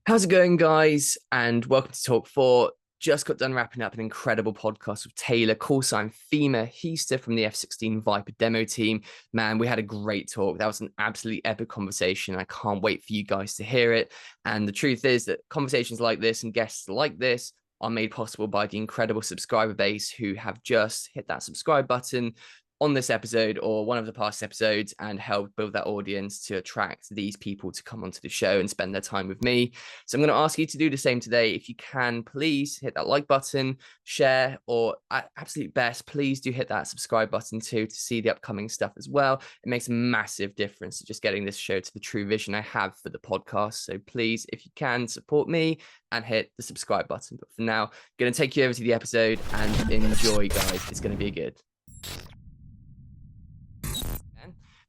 How's it going, guys? And welcome to Talk 4. Just got done wrapping up an incredible podcast with Taylor, call sign Fema, Hiester from the F16 Viper demo team. Man, we had a great talk. That was an absolutely epic conversation. I can't wait for you guys to hear it. And the truth is that conversations like this and guests like this are made possible by the incredible subscriber base who have just hit that subscribe button on this episode or one of the past episodes and help build that audience to attract these people to come onto the show and spend their time with me. So I'm going to ask you to do the same today. If you can, please hit that like button, share, or at absolute best, please do hit that subscribe button too to see the upcoming stuff as well. It makes a massive difference to just getting this show to the true vision I have for the podcast. So please, if you can, support me and hit the subscribe button. But for now, I'm going to take you over to the episode and enjoy, guys. It's going to be good.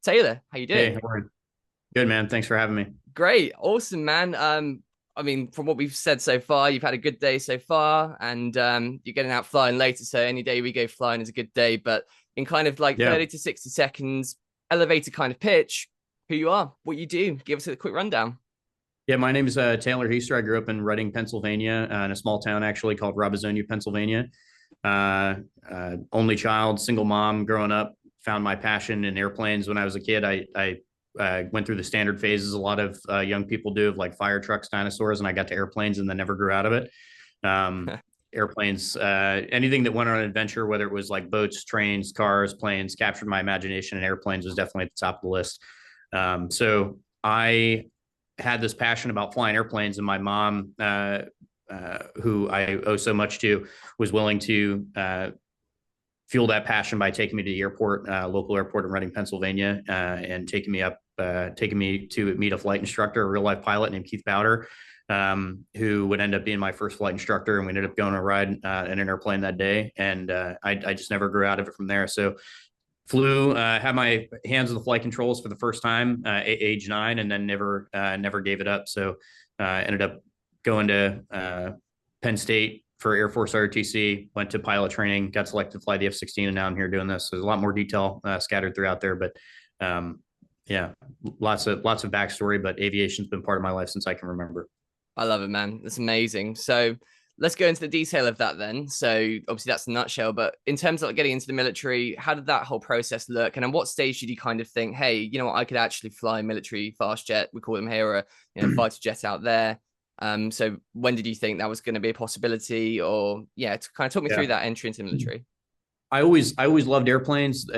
Taylor, how you doing? Hey, good, man. Thanks for having me. Great, awesome, man. I mean, from what we've said so far, you've had a good day so far, and you're getting out flying later. So any day we go flying is a good day. But in kind of like 30 to 60 seconds, elevator kind of pitch, who you are, what you do. Give us a quick rundown. Yeah, my name is Taylor Hiester. I grew up in Reading, Pennsylvania, in a small town actually called Robezonia, Pennsylvania. Only child, single mom growing up. Found my passion in airplanes when I was a kid. I went through the standard phases a lot of young people do of like fire trucks, dinosaurs, and I got to airplanes and then never grew out of it. Airplanes, anything that went on an adventure, whether it was like boats, trains, cars, planes, captured my imagination, and airplanes was definitely at the top of the list. So I had this passion about flying airplanes, and my mom, who I owe so much to, was willing to fuel that passion by taking me to the airport, local airport in Reading, Pennsylvania, and taking me to meet a flight instructor, a real life pilot named Keith Bowder, who would end up being my first flight instructor. And we ended up going on a ride in an airplane that day. And I just never grew out of it from there. So flew, had my hands on the flight controls for the first time at age 9, and then never gave it up. So ended up going to Penn State for Air Force ROTC, went to pilot training, got selected to fly the F16, and now I'm here doing this. So there's a lot more detail scattered throughout there, but yeah, lots of backstory, but aviation's been part of my life since I can remember. I love it, man. That's amazing. So let's go into the detail of that then. So obviously that's a nutshell, but in terms of like getting into the military, how did that whole process look? And at what stage did you kind of think, hey, you know what, I could actually fly military fast jet, we call them here, or fighter jet out there. So when did you think that was going to be a possibility, or to kind of talk me through that entry into the military? I always loved airplanes.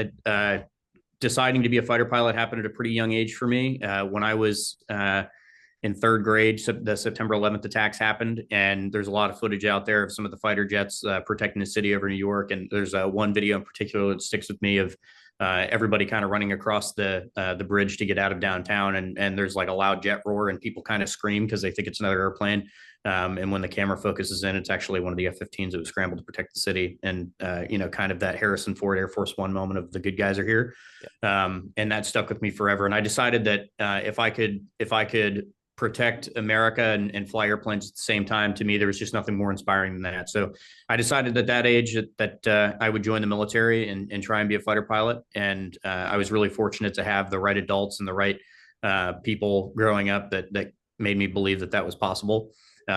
Deciding to be a fighter pilot happened at a pretty young age for me. When I was in third grade, the September 11th attacks happened, and there's a lot of footage out there of some of the fighter jets protecting the city over New York. And there's one video in particular that sticks with me of everybody kind of running across the bridge to get out of downtown, and there's like a loud jet roar, and people kind of scream because they think it's another airplane. And when the camera focuses in, it's actually one of the F-15s that was scrambled to protect the city. And kind of that Harrison Ford Air Force One moment of the good guys are here. And that stuck with me forever. And I decided that if I could protect America and fly airplanes at the same time, to me, there was just nothing more inspiring than that. So I decided at that age that I would join the military and try and be a fighter pilot. And I was really fortunate to have the right adults and the right people growing up that made me believe that was possible.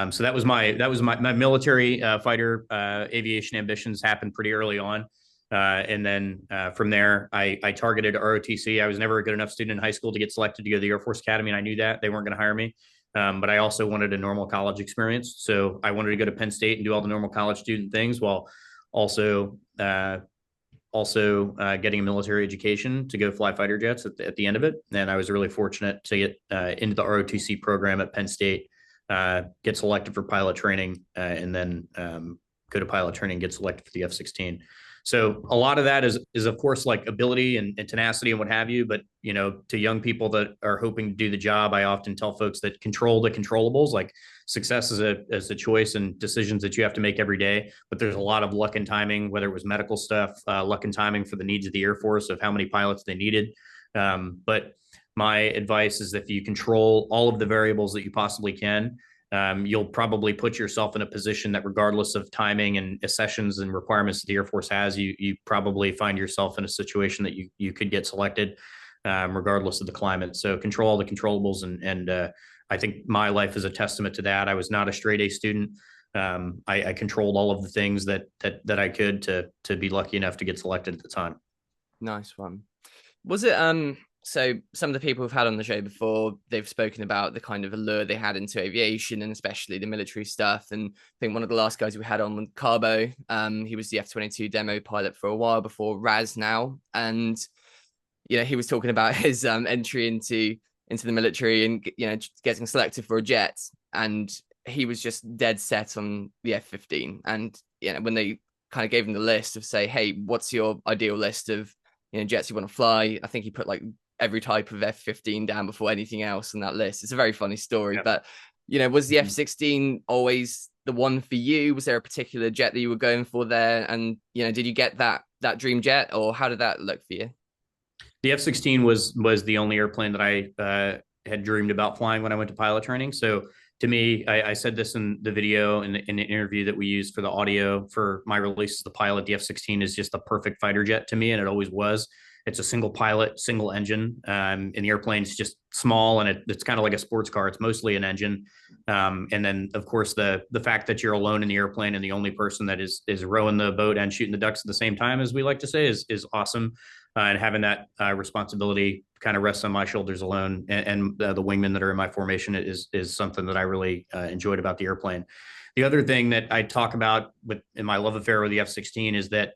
So that was my military fighter aviation ambitions happened pretty early on. And then from there, I targeted ROTC. I was never a good enough student in high school to get selected to go to the Air Force Academy, and I knew that they weren't going to hire me. But I also wanted a normal college experience. So I wanted to go to Penn State and do all the normal college student things while also getting a military education to go fly fighter jets at the end of it. And I was really fortunate to get into the ROTC program at Penn State, get selected for pilot training, and then go to pilot training, get selected for the F-16. So a lot of that is of course like ability and tenacity and what have you. But to young people that are hoping to do the job, I often tell folks that control the controllables. Like success is a choice and decisions that you have to make every day. But there's a lot of luck and timing, whether it was medical stuff, luck and timing for the needs of the Air Force of how many pilots they needed. But my advice is that if you control all of the variables that you possibly can, you'll probably put yourself in a position that regardless of timing and accessions and requirements that the Air Force has, you probably find yourself in a situation that you could get selected regardless of the climate. So control all the controllables and I think my life is a testament to that. I was not a straight A student. I controlled all of the things that I could to be lucky enough to get selected at the time. Nice one. Was it so some of the people who've had on the show before, they've spoken about the kind of allure they had into aviation and especially the military stuff. And I think one of the last guys we had on was Carbo. He was the F-22 demo pilot for a while before Raz now. And he was talking about his entry into the military and getting selected for a jet. And he was just dead set on the F-15. And when they kind of gave him the list of say, hey, what's your ideal list of jets you want to fly? I think he put like every type of F-15 down before anything else on that list. It's a very funny story, but was the F-16 always the one for you? Was there a particular jet that you were going for there? And did you get that dream jet, or how did that look for you? The F-16 was the only airplane that I had dreamed about flying when I went to pilot training. So to me, I said this in the video in an interview that we used for the audio for my release as the pilot. The F-16 is just the perfect fighter jet to me, and it always was. It's a single pilot, single engine, and the airplane's just small, and it's kind of like a sports car. It's mostly an engine, and then of course the fact that you're alone in the airplane and the only person that is rowing the boat and shooting the ducks at the same time, as we like to say, is awesome. And having that responsibility kind of rests on my shoulders alone, and the wingmen that are in my formation is something that I really enjoyed about the airplane. The other thing that I talk about in my love affair with the F-16 is that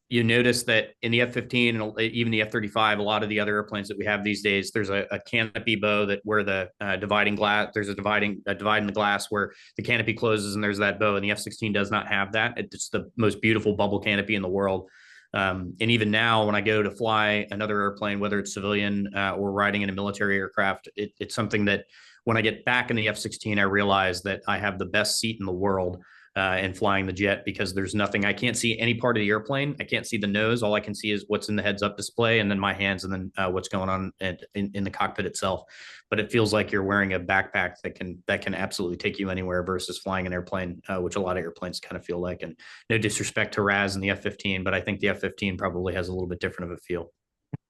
you notice that in the F-15 and even the F-35, a lot of the other airplanes that we have these days, there's a canopy bow that where the dividing glass, there's a divide in the glass where the canopy closes and there's that bow, and the F-16 does not have that. It's the most beautiful bubble canopy in the world. And even now, when I go to fly another airplane, whether it's civilian or riding in a military aircraft, it's something that when I get back in the F-16, I realize that I have the best seat in the world in flying the jet, because there's nothing, I can't see any part of the airplane. I can't see the nose. All I can see is what's in the heads up display, and then my hands, and then what's going on in the cockpit itself. But it feels like you're wearing a backpack that can absolutely take you anywhere versus flying an airplane, which a lot of airplanes kind of feel like. And no disrespect to Raz and the F-15, but I think the F-15 probably has a little bit different of a feel.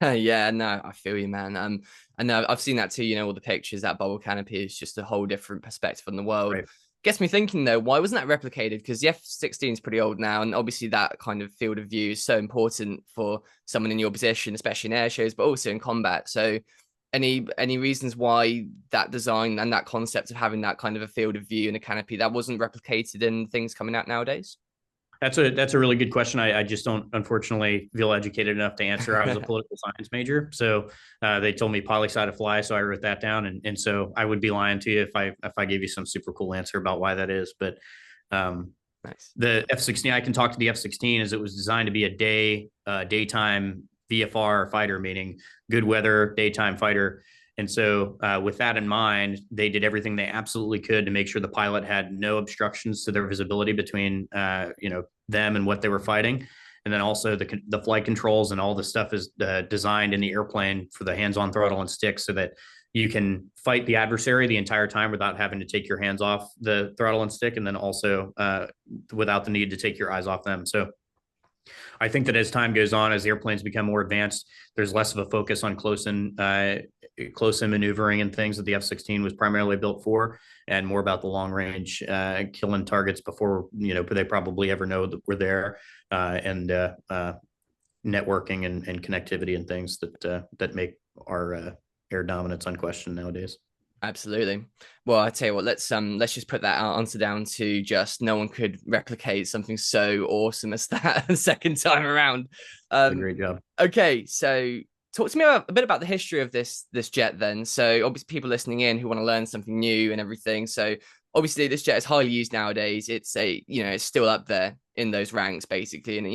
Yeah, no, I feel you, man. I know I've seen that too. All the pictures, that bubble canopy is just a whole different perspective on the world. Right. Gets me thinking though, why wasn't that replicated? Because the F-16 is pretty old now, and obviously that kind of field of view is so important for someone in your position, especially in air shows, but also in combat. So, any reasons why that design and that concept of having that kind of a field of view and a canopy that wasn't replicated in things coming out nowadays? That's a really good question. I just don't, unfortunately, feel educated enough to answer. I was a political science major, so they told me poli sci to fly, so I wrote that down, and so I would be lying to you if I gave you some super cool answer about why that is. But nice. The F-16, I can talk to the F-16 as it was designed to be a daytime VFR fighter, meaning good weather daytime fighter. And so with that in mind, they did everything they absolutely could to make sure the pilot had no obstructions to their visibility between, them and what they were fighting. And then also the flight controls and all the stuff is designed in the airplane for the hands-on throttle and stick so that you can fight the adversary the entire time without having to take your hands off the throttle and stick, and then also without the need to take your eyes off them. So I think that as time goes on, as airplanes become more advanced, there's less of a focus on close-in maneuvering and things that the F-16 was primarily built for, and more about the long-range killing targets before they probably ever know that we're there, and networking and connectivity and things that make our air dominance unquestioned nowadays. Absolutely. Well, I tell you what, let's just put that answer down to just no one could replicate something so awesome as that the second time around. Great job. Okay, so talk to me a bit about the history of this jet then. So obviously people listening in who want to learn something new and everything. So obviously this jet is highly used nowadays. It's it's still up there in those ranks basically, and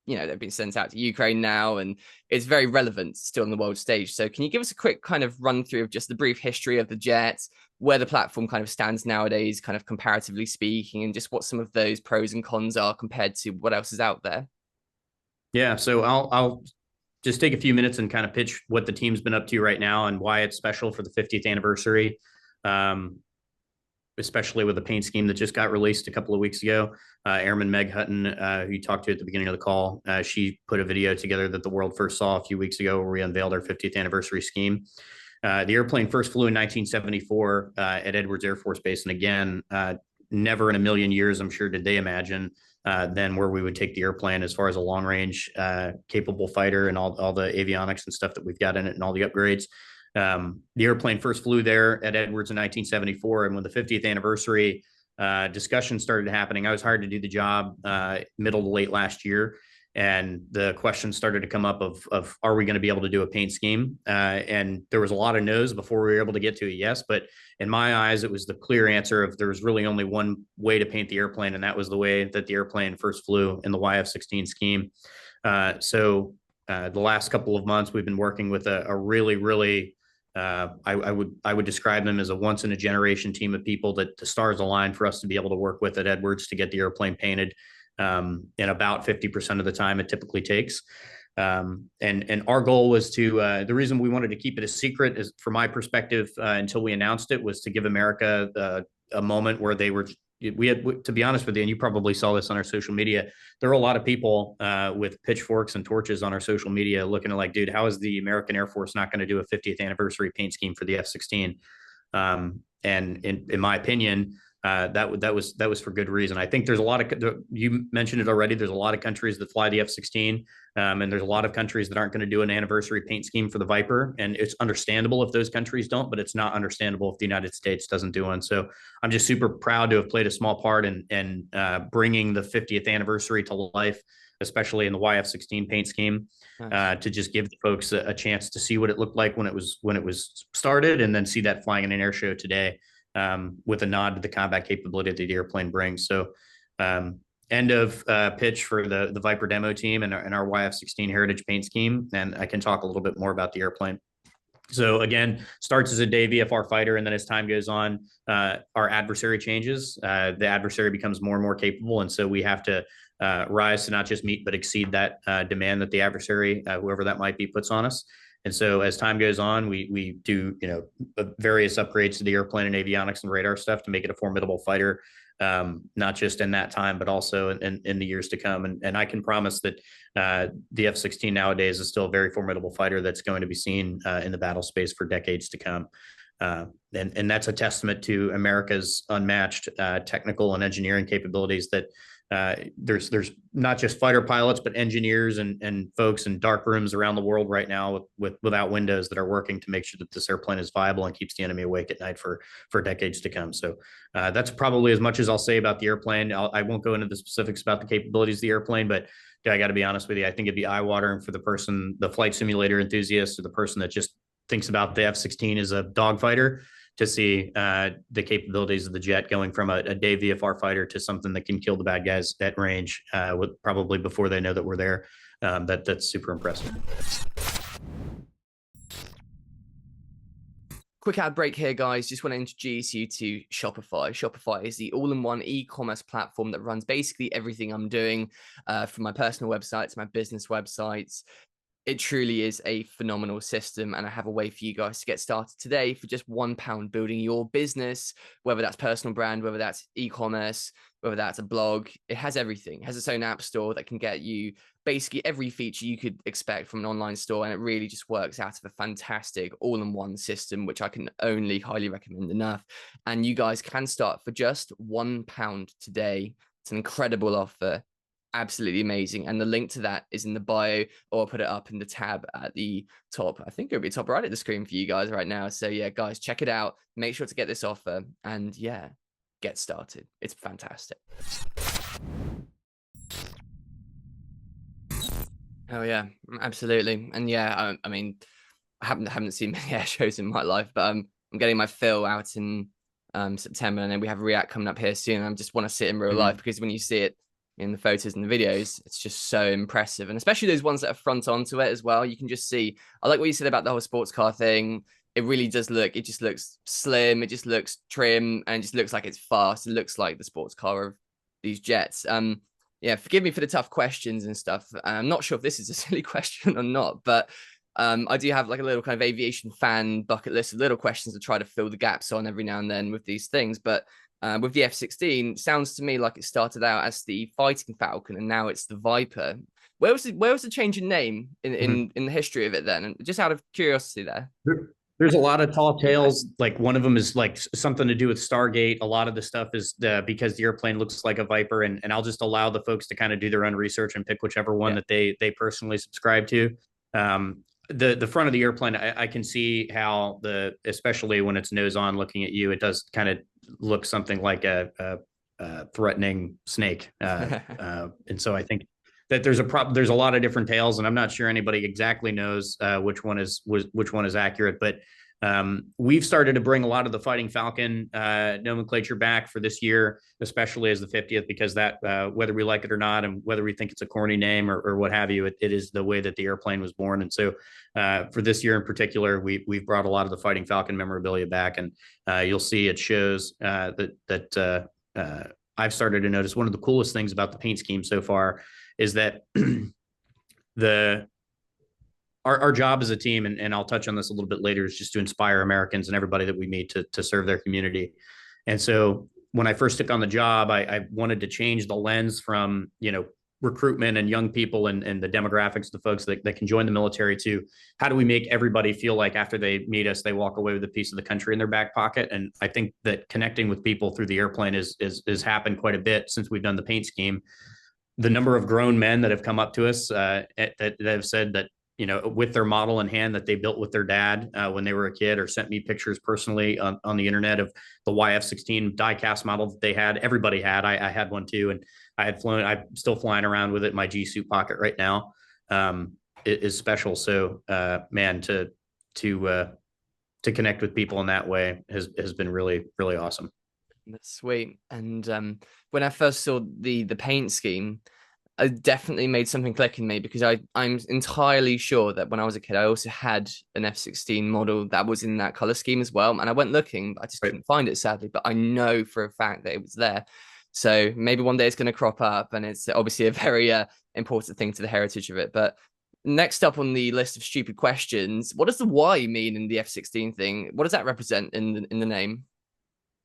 they've been sent out to Ukraine now, and it's very relevant still on the world stage. So can you give us a quick kind of run through of just the brief history of the jet, where the platform kind of stands nowadays, kind of comparatively speaking, and just what some of those pros and cons are compared to what else is out there? Yeah, so I'll just take a few minutes and kind of pitch what the team's been up to right now and why it's special for the 50th anniversary. Especially with the paint scheme that just got released a couple of weeks ago. Airman Meg Hutton, who you talked to at the beginning of the call, she put a video together that the world first saw a few weeks ago where we unveiled our 50th anniversary scheme. The airplane first flew in 1974 at Edwards Air Force Base. And again, never in a million years, I'm sure, did they imagine then where we would take the airplane as far as a long range capable fighter and all the avionics and stuff that we've got in it and all the upgrades. The airplane first flew there at Edwards in 1974. And when the 50th anniversary discussion started happening, I was hired to do the job middle to late last year. And the question started to come up of are we going to be able to do a paint scheme? And there was a lot of no's before we were able to get to a yes. But in my eyes, it was the clear answer of there was really only one way to paint the airplane, and that was the way that the airplane first flew in the YF-16 scheme. The last couple of months, we've been working with a really I would describe them as a once in a generation team of people that the stars aligned for us to be able to work with at Edwards to get the airplane painted in about 50% of the time it typically takes. And our goal was to, the reason we wanted to keep it a secret is, from my perspective, until we announced it, was to give America a moment where we had, to be honest with you, and you probably saw this on our social media, there are a lot of people with pitchforks and torches on our social media looking at like, dude, how is the American Air Force not going to do a 50th anniversary paint scheme for the F-16? And in my opinion, that was for good reason. I think there's a lot of, you mentioned it already, there's a lot of countries that fly the F-16, and there's a lot of countries that aren't going to do an anniversary paint scheme for the Viper. And it's understandable if those countries don't, but it's not understandable if the United States doesn't do one. So I'm just super proud to have played a small part in bringing the 50th anniversary to life, especially in the YF-16 paint scheme. Nice. To just give the folks a chance to see what it looked like when it was started, and then see that flying in an air show today. With a nod to the combat capability that the airplane brings. So end of pitch for the Viper demo team and our YF-16 heritage paint scheme. And I can talk a little bit more about the airplane. So again, starts as a day VFR fighter, and then as time goes on, our adversary changes. The adversary becomes more and more capable, and so we have to rise to not just meet but exceed that demand that the adversary, whoever that might be, puts on us. And so as time goes on, we do various upgrades to the airplane and avionics and radar stuff to make it a formidable fighter, not just in that time, but also in the years to come. And I can promise that the F-16 nowadays is still a very formidable fighter that's going to be seen in the battle space for decades to come. And that's a testament to America's unmatched technical and engineering capabilities, that there's not just fighter pilots, but engineers and folks in dark rooms around the world right now without windows that are working to make sure that this airplane is viable and keeps the enemy awake at night for decades to come. So that's probably as much as I'll say about the airplane. I won't go into the specifics about the capabilities of the airplane, but I got to be honest with you, I think it'd be eye-watering for the flight simulator enthusiast, or the person that just thinks about the F-16 as a dogfighter, to see the capabilities of the jet going from a day VFR fighter to something that can kill the bad guys at range, probably before they know that we're there. That's super impressive. Quick ad break here, guys. Just want to introduce you to Shopify. Shopify is the all-in-one e-commerce platform that runs basically everything I'm doing, from my personal website to my business websites. It truly is a phenomenal system, and I have a way for you guys to get started today for just £1 building your business, whether that's personal brand, whether that's e-commerce, whether that's a blog. It has everything. It has its own app store that can get you basically every feature you could expect from an online store, and it really just works out of a fantastic all-in-one system, which I can only highly recommend enough. And you guys can start for just £1 today. It's an incredible offer. Absolutely amazing. And the link to that is in the bio, or I'll put it up in the tab at the top. I think it'll be top right at the screen for you guys right now. So yeah, guys, check it out. Make sure to get this offer, and yeah, get started. It's fantastic. Oh yeah, absolutely. And yeah, I mean, I haven't seen many air shows in my life, but I'm getting my fill out in September, and then we have React coming up here soon. I just want to sit in real life, because when you see it in the photos and the videos, it's just so impressive. And especially those ones that are front onto it as well, you can just see, I like what you said about the whole sports car thing. It really does look, it just looks slim, it just looks trim, and it just looks like it's fast. It looks like the sports car of these jets. Yeah, forgive me for the tough questions and stuff. I'm not sure if this is a silly question or not, but I do have like a little kind of aviation fan bucket list of little questions to try to fill the gaps on every now and then with these things. But with the F-16, sounds to me like it started out as the Fighting Falcon, and now it's the Viper. Where was the change in name in the history of it then? And just out of curiosity there. There's a lot of tall tales. Like one of them is like something to do with Stargate. A lot of the stuff is because the airplane looks like a Viper, and I'll just allow the folks to kind of do their own research and pick whichever one Yeah. that they personally subscribe to. The front of the airplane, I can see how especially when it's nose on looking at you, it does kind of look something like a threatening snake. And so I think that there's a lot of different tales, and I'm not sure anybody exactly knows which one is accurate. But we've started to bring a lot of the Fighting Falcon nomenclature back for this year, especially as the 50th, because that whether we like it or not, and whether we think it's a corny name or what have you, it is the way that the airplane was born. And so for this year in particular, we've brought a lot of the Fighting Falcon memorabilia back, and you'll see it shows that I've started to notice one of the coolest things about the paint scheme so far is that our job as a team, and I'll touch on this a little bit later, is just to inspire Americans and everybody that we meet to serve their community. And so when I first took on the job, I wanted to change the lens from, recruitment and young people and the demographics, the folks that can join the military, to how do we make everybody feel like after they meet us, they walk away with a piece of the country in their back pocket. And I think that connecting with people through the airplane is happened quite a bit since we've done the paint scheme. The number of grown men that have come up to us that have said that, with their model in hand that they built with their dad when they were a kid, or sent me pictures personally on the internet of the YF-16 die-cast model that they had. Everybody had. I had one too, and I'm still flying around with it in my G suit pocket right now. It is special. So, man, to connect with people in that way has been really, really awesome. That's sweet. And when I first saw the paint scheme, it definitely made something click in me, because I'm entirely sure that when I was a kid, I also had an F-16 model that was in that color scheme as well. And I went looking, but I just couldn't find it, sadly. But I know for a fact that it was there. So maybe one day it's going to crop up, and it's obviously a very important thing to the heritage of it. But next up on the list of stupid questions, what does the Y mean in the F-16 thing? What does that represent in the name?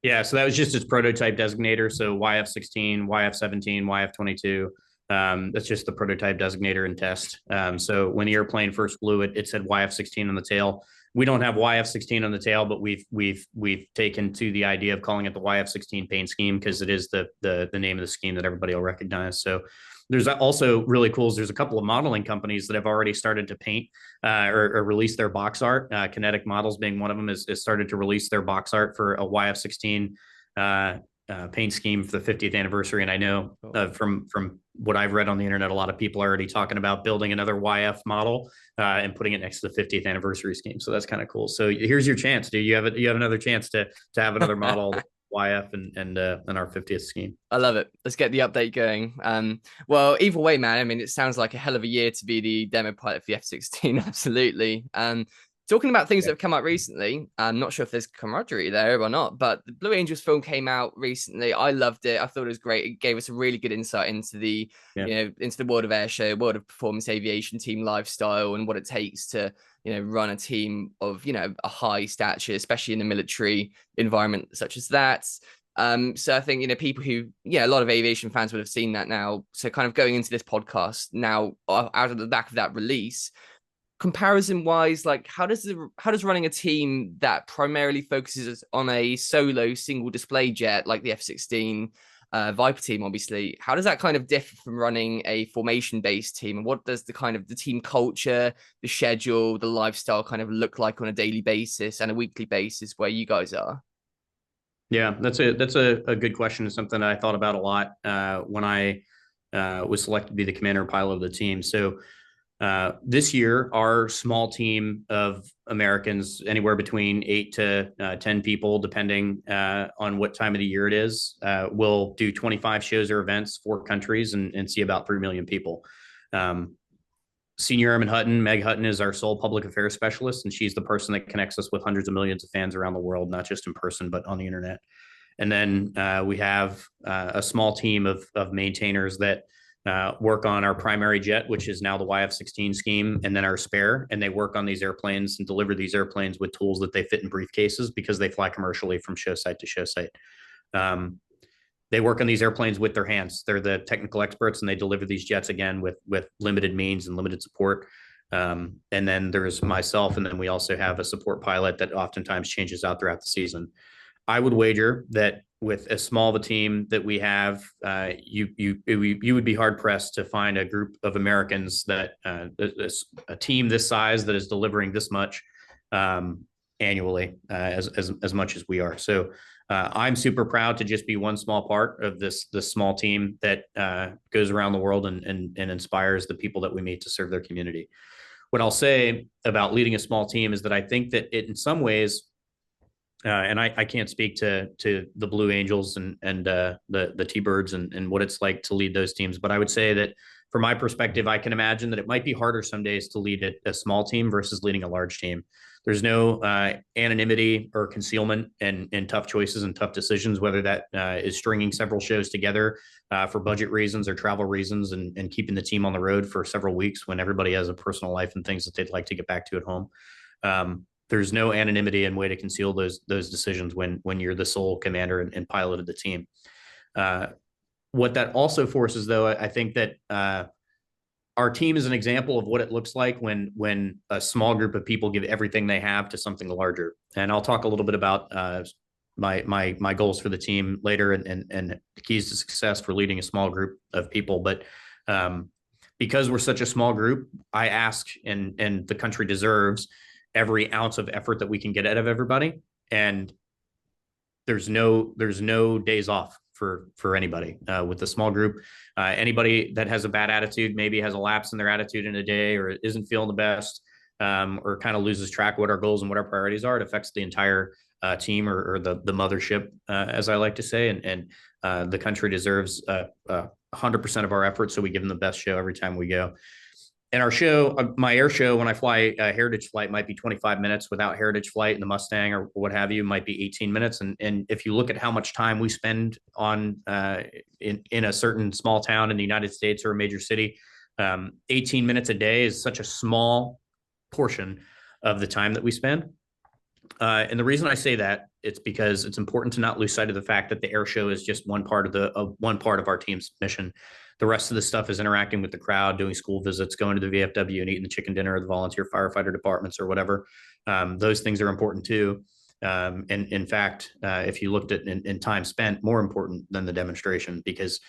Yeah, so that was just its prototype designator. So YF-16, YF-17, YF-22. That's just the prototype designator and test. So when the airplane first flew, it said YF-16 on the tail. We don't have YF-16 on the tail, but we've taken to the idea of calling it the YF-16 paint scheme, because it is the name of the scheme that everybody will recognize. So there's also really cool. There's a couple of modeling companies that have already started to paint or release their box art. Kinetic Models being one of them has started to release their box art for a YF-16 paint scheme for the 50th anniversary. And I know from what I've read on the internet, a lot of people are already talking about building another YF model and putting it next to the 50th anniversary scheme. So that's kind of cool. So here's your chance, dude. You have another chance to have another model YF and our 50th scheme. I love it. Let's get the update going. Well, either way, man, I mean, it sounds like a hell of a year to be the demo pilot for the F-16. Absolutely. Talking about things that have come out recently, I'm not sure if there's camaraderie there or not, but the Blue Angels film came out recently. I loved it. I thought it was great. It gave us a really good insight into the, into the world of Airshow, world of performance aviation, team lifestyle, and what it takes to, run a team of, a high stature, especially in a military environment such as that. So I think, people who, a lot of aviation fans would have seen that now. So kind of going into this podcast now, out of the back of that release, comparison wise, like how does running a team that primarily focuses on a solo single display jet like the F-16 Viper team, obviously, how does that kind of differ from running a formation based team? And what does the kind of the team culture, the schedule, the lifestyle kind of look like on a daily basis and a weekly basis where you guys are? Yeah, that's a good question. It's something I thought about a lot when I was selected to be the commander and pilot of the team. So this year, our small team of Americans, anywhere between 8 to 10 people, depending on what time of the year it is, will do 25 shows or events, 4 countries, and see about 3 million people. Senior Airman Hutton, Meg Hutton, is our sole public affairs specialist, and she's the person that connects us with hundreds of millions of fans around the world, not just in person, but on the internet. And then we have a small team of maintainers that work on our primary jet, which is now the YF-16 scheme, and then our spare. And they work on these airplanes and deliver these airplanes with tools that they fit in briefcases because they fly commercially from show site to show site. They work on these airplanes with their hands. They're the technical experts, and they deliver these jets again with limited means and limited support. And then there's myself, and then we also have a support pilot that oftentimes changes out throughout the season. I would wager that with as small of a team that we have, you would be hard pressed to find a group of Americans that a team this size that is delivering this much annually, as much as we are. So I'm super proud to just be one small part of this small team that goes around the world and inspires the people that we meet to serve their community. What I'll say about leading a small team is that I think that it, in some ways, and I can't speak to the Blue Angels and the T-Birds and what it's like to lead those teams, but I would say that from my perspective, I can imagine that it might be harder some days to lead a small team versus leading a large team. There's no anonymity or concealment in tough choices and tough decisions, whether that is stringing several shows together for budget reasons or travel reasons, and keeping the team on the road for several weeks when everybody has a personal life and things that they'd like to get back to at home. There's no anonymity and way to conceal those decisions when you're the sole commander and pilot of the team. What that also forces, though, I think that our team is an example of what it looks like when a small group of people give everything they have to something larger. And I'll talk a little bit about my goals for the team later and the keys to success for leading a small group of people. But because we're such a small group, I ask, and the country deserves, every ounce of effort that we can get out of everybody. And there's no days off for anybody with a small group. Anybody that has a bad attitude, maybe has a lapse in their attitude in a day, or isn't feeling the best, or kind of loses track of what our goals and what our priorities are, it affects the entire team or the mothership, as I like to say. And the country deserves 100% of our efforts. So we give them the best show every time we go. And our show, my air show, when I fly a heritage flight, might be 25 minutes. Without heritage flight and the Mustang or what have you, might be 18 minutes. And if you look at how much time we spend on in a certain small town in the United States or a major city, 18 minutes a day is such a small portion of the time that we spend. And the reason I say that, it's because it's important to not lose sight of the fact that the air show is just one part of our team's mission. The rest of the stuff is interacting with the crowd, doing school visits, going to the VFW and eating the chicken dinner at the volunteer firefighter departments or whatever. Those things are important too. And in fact, if you looked at in time spent, more important than the demonstration, because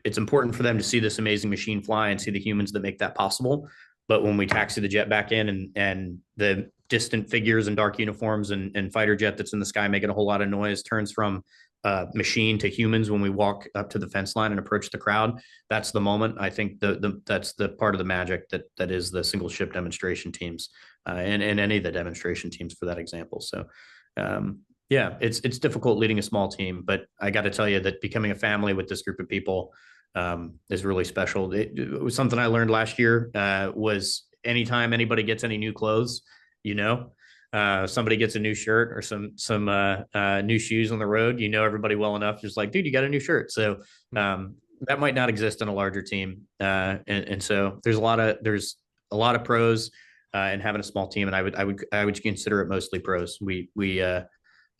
it's important for them to see this amazing machine fly and see the humans that make that possible. But when we taxi the jet back in and the distant figures in dark uniforms and fighter jet that's in the sky making a whole lot of noise turns from machine to humans when we walk up to the fence line and approach the crowd, that's the moment. I think that's the part of the magic that is the single ship demonstration teams, and any of the demonstration teams for that example. So yeah, it's difficult leading a small team, but I got to tell you that becoming a family with this group of people is really special. It was something I learned last year, was anytime anybody gets any new clothes, somebody gets a new shirt or some new shoes on the road, everybody well enough, just like, dude, you got a new shirt. So that might not exist in a larger team. And so there's a lot of pros in having a small team. And I would consider it mostly pros.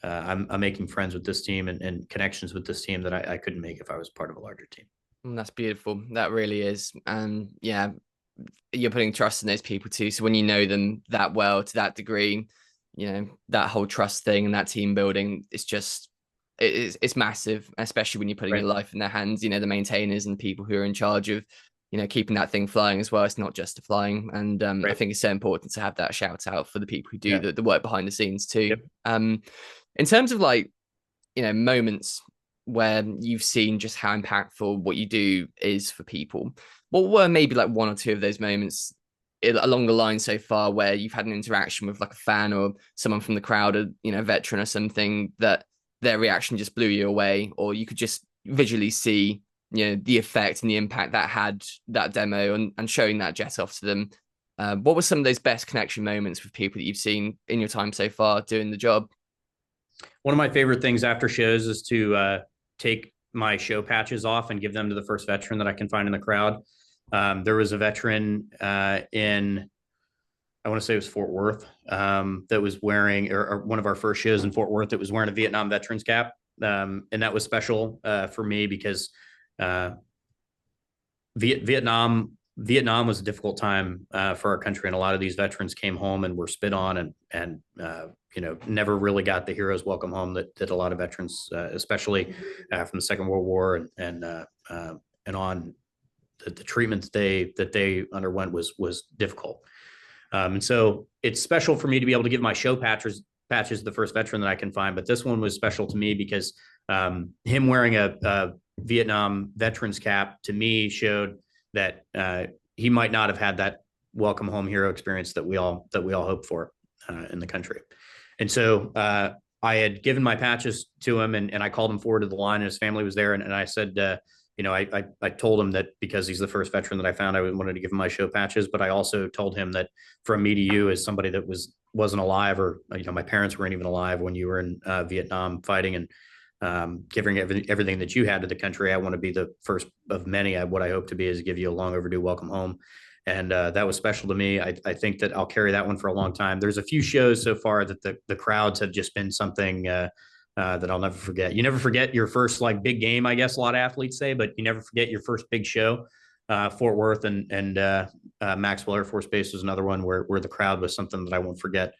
I'm making friends with this team and connections with this team that I couldn't make if I was part of a larger team. That's beautiful. That really is. And yeah, you're putting trust in those people too. So when you know them that well, to that degree, that whole trust thing and that team building, it's massive, especially when you're putting your life in their hands, the maintainers and people who are in charge of, keeping that thing flying as well. It's not just the flying. And I think it's so important to have that shout out for the people who do the work behind the scenes too. Yep. In terms of moments where you've seen just how impactful what you do is for people, what were maybe one or two of those moments along the line so far where you've had an interaction with a fan or someone from the crowd, a veteran or something, that their reaction just blew you away, or you could just visually see, the effect and the impact that had that demo and showing that jet off to them? What were some of those best connection moments with people that you've seen in your time so far doing the job? One of my favorite things after shows is to take my show patches off and give them to the first veteran that I can find in the crowd. There was a veteran in, I want to say it was Fort Worth, that was wearing, or one of our first shows in Fort Worth, that was wearing a Vietnam veterans cap. And that was special for me because Vietnam Vietnam was a difficult time for our country, and a lot of these veterans came home and were spit on, and never really got the hero's welcome home that a lot of veterans, especially from the Second World War and on, the treatment that they underwent was difficult. And so it's special for me to be able to give my show patches the first veteran that I can find, but this one was special to me because him wearing a Vietnam veterans cap to me showed that he might not have had that welcome home hero experience that we all hope for in the country. And so I had given my patches to him, and I called him forward to the line, and his family was there. And I said, I told him that because he's the first veteran that I found, I wanted to give him my show patches. But I also told him that from me to you, as somebody that wasn't alive, or my parents weren't even alive when you were in Vietnam fighting, and giving everything that you had to the country, I want to be the first of many. What I hope to be is give you a long overdue welcome home. And that was special to me. I think that I'll carry that one for a long time. There's a few shows so far that the crowds have just been something that I'll never forget. You never forget your first big game, I guess a lot of athletes say, but you never forget your first big show. Fort Worth and Maxwell Air Force Base was another one where the crowd was something that I won't forget.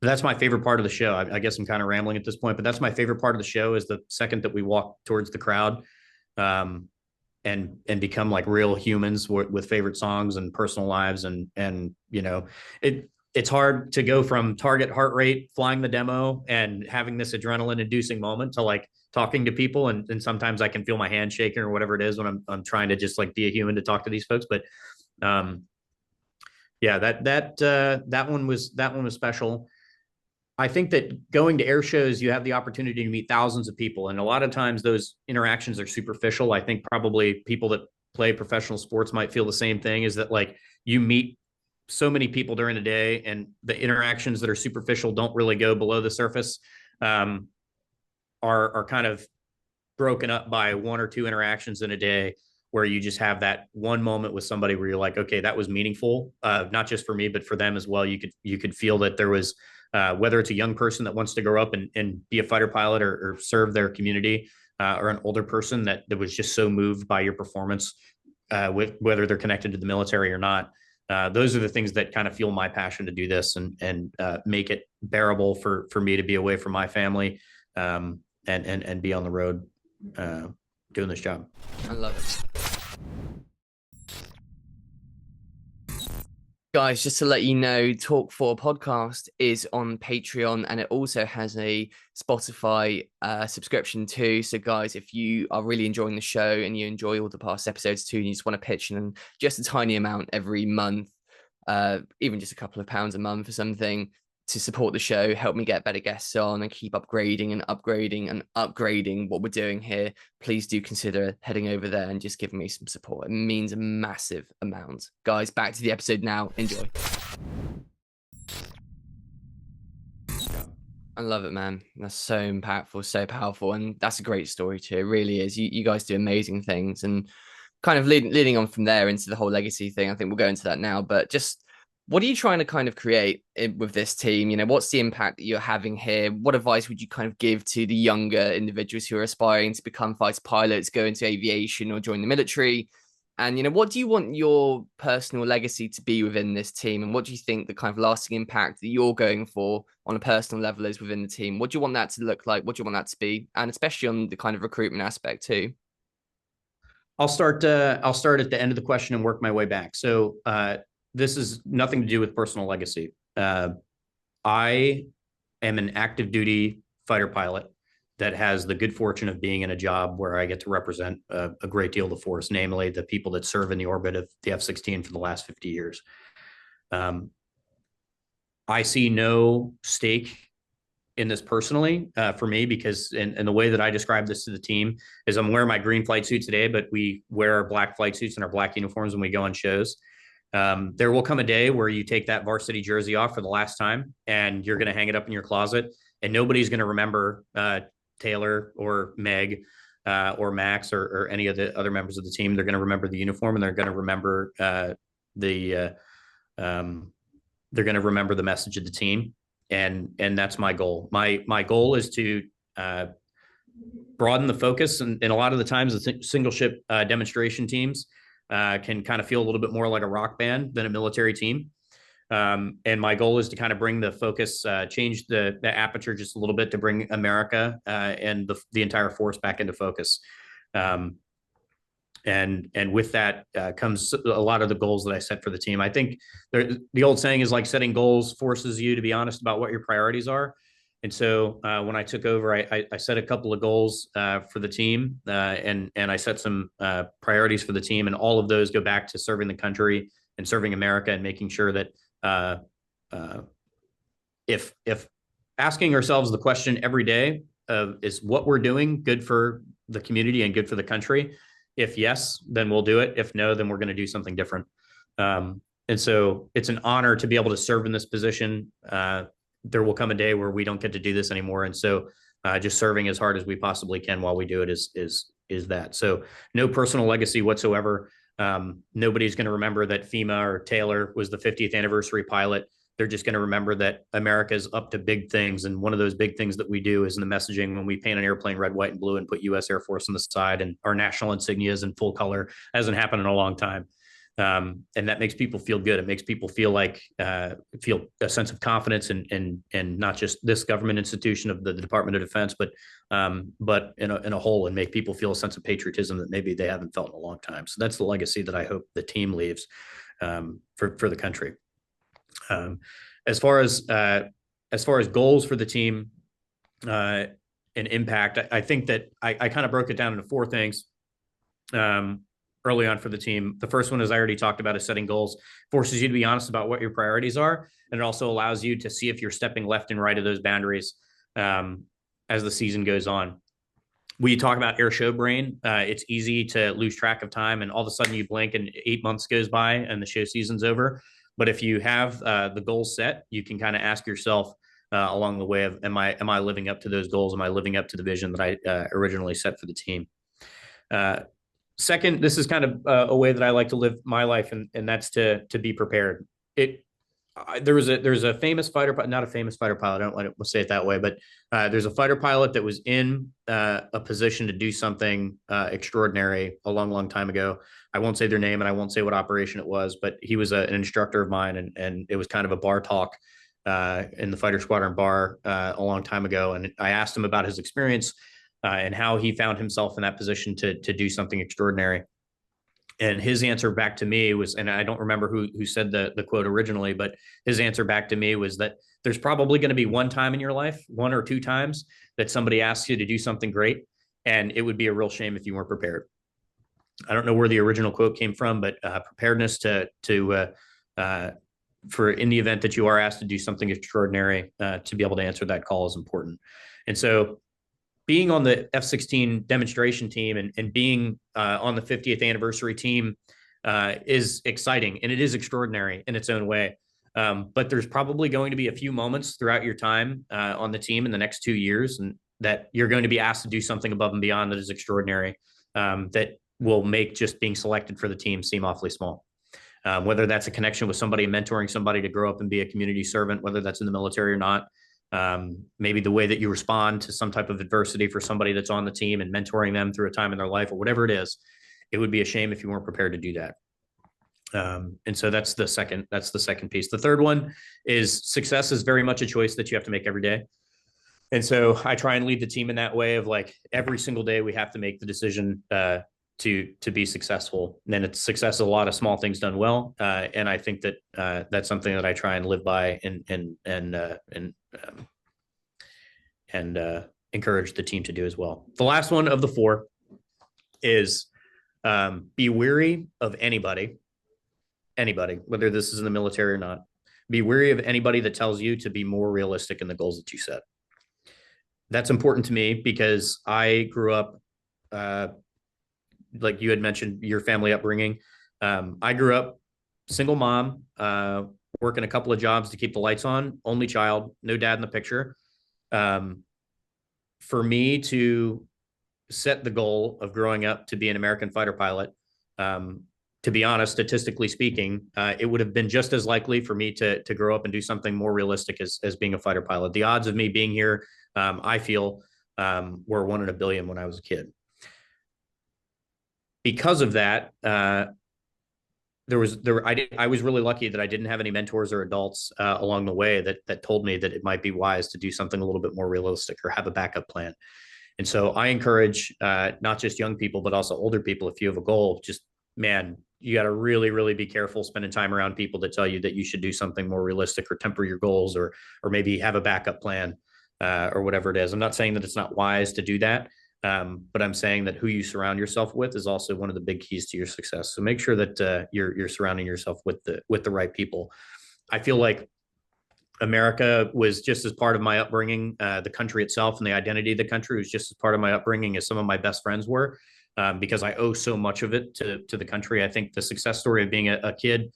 That's my favorite part of the show. I guess I'm kind of rambling at this point, but that's my favorite part of the show is the second that we walk towards the crowd and become like real humans with favorite songs and personal lives. And it's hard to go from target heart rate, flying the demo, and having this adrenaline inducing moment to talking to people. And sometimes I can feel my hand shaking or whatever it is when I'm trying to just be a human to talk to these folks. But that one was special. I think that going to air shows, you have the opportunity to meet thousands of people. And a lot of times those interactions are superficial. I think probably people that play professional sports might feel the same thing, is that you meet so many people during the day, and the interactions that are superficial don't really go below the surface, are kind of broken up by one or two interactions in a day, where you just have that one moment with somebody where you're like, okay, that was meaningful. Not just for me, but for them as well. You could feel that there was, whether it's a young person that wants to grow up and be a fighter pilot or serve their community, or an older person that was just so moved by your performance, with whether they're connected to the military or not. Those are the things that kind of fuel my passion to do this and make it bearable for me to be away from my family, and be on the road doing this job. I love it. Guys, just to let you know, Talk4 podcast is on Patreon, and it also has a Spotify subscription too. So guys, if you are really enjoying the show and you enjoy all the past episodes too, and you just want to pitch in just a tiny amount every month, even just a couple of pounds a month or something, to support the show, help me get better guests on, and keep upgrading and upgrading what we're doing here, please do consider heading over there and just giving me some support. It means a massive amount. Guys, back to the episode now. Enjoy. I love it, man. That's so impactful, so powerful, and that's a great story too. It really is. You guys do amazing things, and kind of leading on from there into the whole legacy thing. I think we'll go into that now, but just, what are you trying to kind of create with this team? What's the impact that you're having here? What advice would you kind of give to the younger individuals who are aspiring to become fighter pilots, go into aviation, or join the military? And, what do you want your personal legacy to be within this team? And what do you think the kind of lasting impact that you're going for on a personal level is within the team? What do you want that to look like? What do you want that to be? And especially on the kind of recruitment aspect too. I'll start at the end of the question and work my way back. So, this is nothing to do with personal legacy. I am an active duty fighter pilot that has the good fortune of being in a job where I get to represent a great deal of the force, namely the people that serve in the orbit of the F16 for the last 50 years. I see no stake in this personally for me, because and the way that I describe this to the team is, I'm wearing my green flight suit today, but we wear our black flight suits and our black uniforms when we go on shows. There will come a day where you take that varsity jersey off for the last time, and you're going to hang it up in your closet, and nobody's going to remember Taylor or Meg or Max or any of the other members of the team. They're going to remember the uniform, and they're going to remember they're going to remember the message of the team, and that's my goal. My goal is to broaden the focus, and a lot of the times the single ship demonstration teams, can kind of feel a little bit more like a rock band than a military team. And my goal is to kind of bring the focus, change the aperture just a little bit to bring America and the entire force back into focus. And with that comes a lot of the goals that I set for the team. I think the old saying is like setting goals forces you to be honest about what your priorities are. And so when I took over, I set a couple of goals for the team, and I set some priorities for the team, and all of those go back to serving the country and serving America and making sure that if asking ourselves the question every day is what we're doing good for the community and good for the country. If yes, then we'll do it. If no, then we're going to do something different. And so it's an honor to be able to serve in this position. There will come a day where we don't get to do this anymore. And so just serving as hard as we possibly can while we do it is that. So no personal legacy whatsoever. Nobody's going to remember that Fema or Taylor was the 50th anniversary pilot. They're just going to remember that America is up to big things. And one of those big things that we do is in the messaging when we paint an airplane red, white, and blue and put U.S. Air Force on the side and our national insignias in full color. Hasn't happened in a long time. And that makes people feel good. It makes people feel like feel a sense of confidence and not just this government institution of the Department of Defense, but in a whole, and make people feel a sense of patriotism that maybe they haven't felt in a long time. So that's the legacy that I hope the team leaves for the country. As far as goals for the team and impact, I think that I kind of broke it down into four things. Early on for the team. The first one, as I already talked about, is setting goals. Forces you to be honest about what your priorities are. And it also allows you to see if you're stepping left and right of those boundaries as the season goes on. We talk about Airshow brain. It's easy to lose track of time, and all of a sudden you blink and 8 months goes by and the show season's over. But if you have the goals set, you can kind of ask yourself along the way of, am I living up to those goals? Am I living up to the vision that I originally set for the team? Second, this is kind of a way that I like to live my life, and that's to be prepared. There's a famous fighter, not a famous fighter pilot. I don't want to say it that way, but there's a fighter pilot that was in a position to do something extraordinary a long, long time ago. I won't say their name and I won't say what operation it was, but he was an instructor of mine, and it was kind of a bar talk in the fighter squadron bar a long time ago. And I asked him about his experience and how he found himself in that position to do something extraordinary. And his answer back to me was, and I don't remember who said the quote originally, but his answer back to me was that there's probably going to be one time in your life, one or two times, that somebody asks you to do something great, and it would be a real shame if you weren't prepared. I don't know where the original quote came from, but preparedness for in the event that you are asked to do something extraordinary, to be able to answer that call is important. And so being on the F16 demonstration team and being on the 50th anniversary team is exciting, and it is extraordinary in its own way. But there's probably going to be a few moments throughout your time on the team in the next 2 years, and that you're going to be asked to do something above and beyond that is extraordinary, that will make just being selected for the team seem awfully small. Whether that's a connection with somebody, mentoring somebody to grow up and be a community servant, whether that's in the military or not. Maybe the way that you respond to some type of adversity for somebody that's on the team and mentoring them through a time in their life or whatever it is, it would be a shame if you weren't prepared to do that. And so that's the second piece. The third one is success is very much a choice that you have to make every day. And so I try and lead the team in that way of like every single day we have to make the decision to be successful. And then it's success is a lot of small things done well. And I think that that's something that I try and live by and encourage the team to do as well. The last one of the four is be wary of anybody, whether this is in the military or not. Be wary of anybody that tells you to be more realistic in the goals that you set. That's important to me because I grew up, like you had mentioned, your family upbringing. I grew up single mom, working a couple of jobs to keep the lights on, only child, no dad in the picture. For me to set the goal of growing up to be an American fighter pilot, to be honest, statistically speaking, it would have been just as likely for me to grow up and do something more realistic as being a fighter pilot. The odds of me being here, I feel, were 1 in a billion when I was a kid. Because of that, I was really lucky that I didn't have any mentors or adults along the way that told me that it might be wise to do something a little bit more realistic or have a backup plan. And so I encourage not just young people, but also older people. If you have a goal, just, man, you got to really, really be careful spending time around people that tell you that you should do something more realistic or temper your goals, or maybe have a backup plan or whatever it is. I'm not saying that it's not wise to do that. But I'm saying that who you surround yourself with is also one of the big keys to your success. So make sure that you're surrounding yourself with the right people. I feel like America was just as part of my upbringing. The country itself and the identity of the country was just as part of my upbringing as some of my best friends were, because I owe so much of it to the country. I think the success story of being a kid,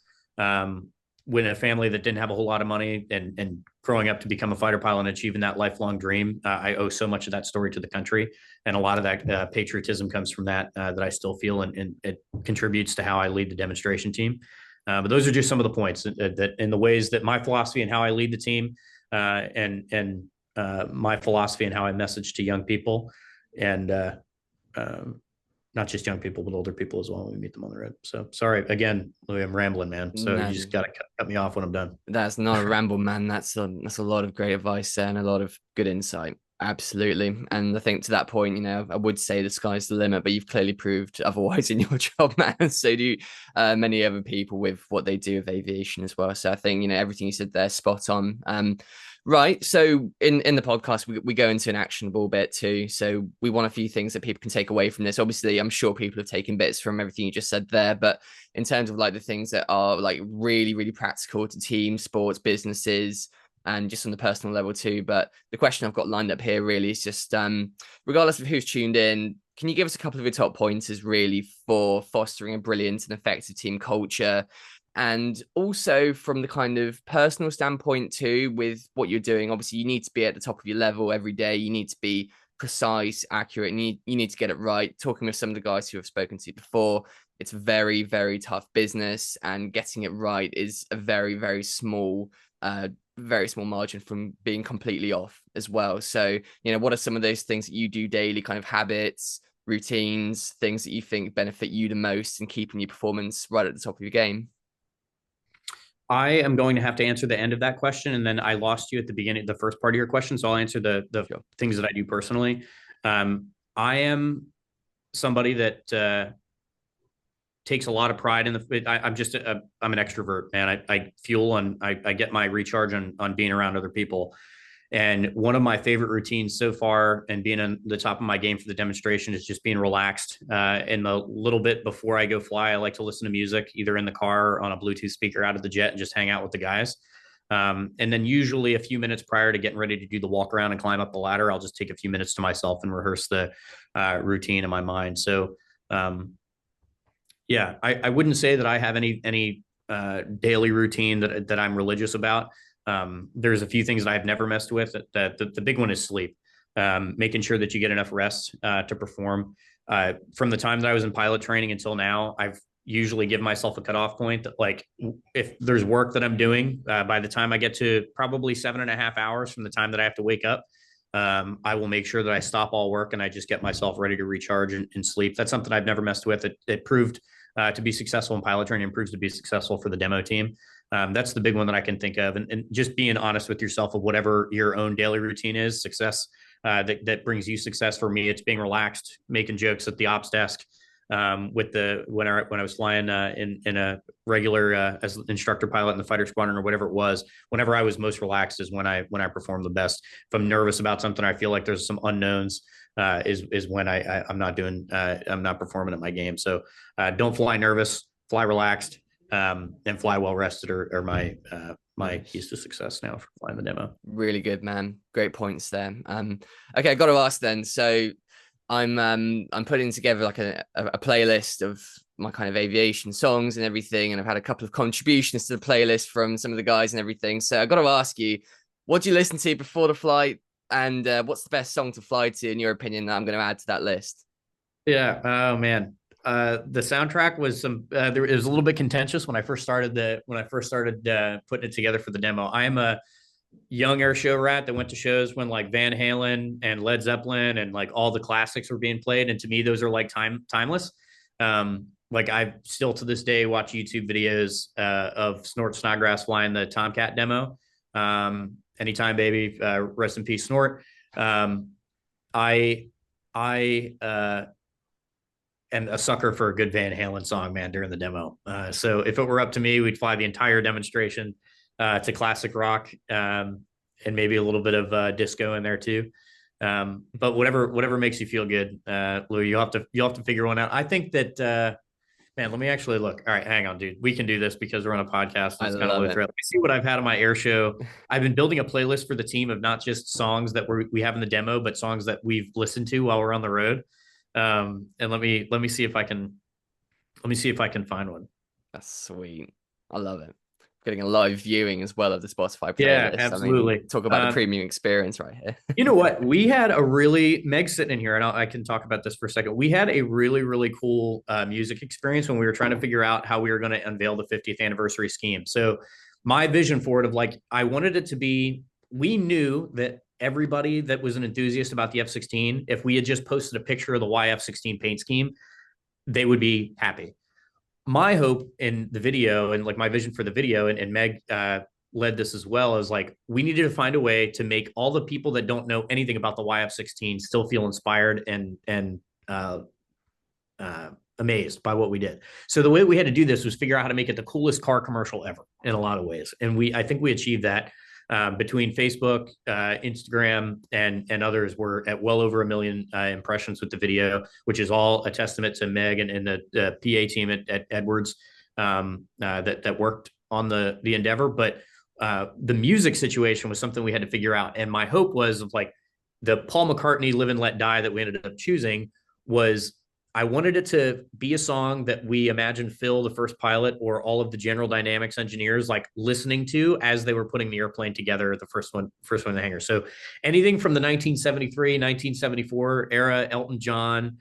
when a family that didn't have a whole lot of money, and growing up to become a fighter pilot and achieving that lifelong dream, I owe so much of that story to the country. And a lot of that patriotism comes from that I still feel, and it contributes to how I lead the demonstration team. But those are just some of the points that in the ways that my philosophy and how I lead the team, and my philosophy and how I message to young people, and not just young people, but older people as well when we meet them on the road. So sorry again, Louis, I'm rambling, man. So you just got to cut me off when I'm done. That's not a ramble, man. That's a lot of great advice there and a lot of good insight. Absolutely. And I think to that point, I would say the sky's the limit, but you've clearly proved otherwise in your job, man. So do many other people with what they do with aviation as well. So I think, everything you said there, spot on. Right. So in the podcast, we go into an actionable bit too. So we want a few things that people can take away from this. Obviously, I'm sure people have taken bits from everything you just said there, but in terms of like the things that are like really, really practical to teams, sports, businesses, and just on the personal level too. But the question I've got lined up here really is just, regardless of who's tuned in, can you give us a couple of your top pointers really for fostering a brilliant and effective team culture? And also from the kind of personal standpoint too, with what you're doing, obviously you need to be at the top of your level every day. You need to be precise, accurate, and you need to get it right. Talking with some of the guys who I've spoken to before, it's very, very tough business, and getting it right is a very, very small margin from being completely off as well. So, what are some of those things that you do daily, kind of habits, routines, things that you think benefit you the most in keeping your performance right at the top of your game? I am going to have to answer the end of that question, and then I lost you at the beginning, the first part of your question. So I'll answer the sure. Things that I do personally. I am somebody that takes a lot of pride in I'm an extrovert, man. I fuel and I get my recharge on being around other people. And one of my favorite routines so far, and being on the top of my game for the demonstration, is just being relaxed. In the little bit before I go fly, I like to listen to music, either in the car or on a Bluetooth speaker out of the jet, and just hang out with the guys. And then usually a few minutes prior to getting ready to do the walk around and climb up the ladder, I'll just take a few minutes to myself and rehearse the routine in my mind. So yeah, I wouldn't say that I have any daily routine that I'm religious about. There's a few things that I've never messed with. The big one is sleep. Making sure that you get enough rest to perform. From the time that I was in pilot training until now, I've usually given myself a cutoff point that, like, if there's work that I'm doing, by the time I get to probably 7.5 hours from the time that I have to wake up, I will make sure that I stop all work and I just get myself ready to recharge and sleep. That's something I've never messed with. It proved to be successful in pilot training, and proves to be successful for the demo team. That's the big one that I can think of. And just being honest with yourself of whatever your own daily routine is, success that brings you success. For me, it's being relaxed, making jokes at the ops desk. When I was flying in a regular as instructor pilot in the fighter squadron or whatever it was, whenever I was most relaxed is when I perform the best. If I'm nervous about something, I feel like there's some unknowns, is when I'm not performing at my game. So don't fly nervous, fly relaxed, and fly well rested are my keys to success now for flying the demo. Really good, man. Great points there. Okay, I got to ask then. So I'm putting together like a playlist of my kind of aviation songs and everything, and I've had a couple of contributions to the playlist from some of the guys and everything. So I got to ask you, what do you listen to before the flight, and what's the best song to fly to in your opinion that I'm going to add to that list? Yeah. Oh man. The soundtrack was it was a little bit contentious when I first started putting it together for the demo. I am a young air show rat that went to shows when like Van Halen and Led Zeppelin and like all the classics were being played, and to me those are like timeless. like I still to this day watch YouTube videos of Snort Snodgrass flying the Tomcat demo. Anytime, baby. Rest in peace, Snort. I am a sucker for a good Van Halen song, man, during the demo. So if it were up to me, we'd fly the entire demonstration to classic rock, and maybe a little bit of disco in there too. But whatever makes you feel good, Lou, you'll have to figure one out. I think that man, let me actually look. All right, hang on, dude. We can do this because we're on a podcast. And I it's kind of love low it. thread. Let me see what I've had on my air show. I've been building a playlist for the team of not just songs that we have in the demo, but songs that we've listened to while we're on the road. And let me see if I can find one. That's sweet. I love it. Getting a live viewing as well of the Spotify playlist. Yeah, I absolutely. mean, talk about the premium experience right here. You know what? We had a really Meg's sitting in here, and I can talk about this for a second. We had a really, really cool music experience when we were trying to figure out how we were going to unveil the 50th anniversary scheme. So my vision for it of like, I wanted it to be, we knew that everybody that was an enthusiast about the F16, if we had just posted a picture of the YF16 paint scheme, they would be happy. My hope in the video and like my vision for the video, and Meg led this as well, is like we needed to find a way to make all the people that don't know anything about the YF16 still feel inspired and amazed by what we did. So the way we had to do this was figure out how to make it the coolest car commercial ever in a lot of ways, and I think we achieved that. Between Facebook, Instagram, and others, we're at well over 1 million impressions with the video, which is all a testament to Meg and the PA team at Edwards that worked on the endeavor. But the music situation was something we had to figure out. And my hope was of like the Paul McCartney "Live and Let Die" that we ended up choosing was, I wanted it to be a song that we imagined Phil, the first pilot, or all of the General Dynamics engineers like listening to as they were putting the airplane together, the first one in the hangar. So anything from the 1973, 1974 era, Elton John,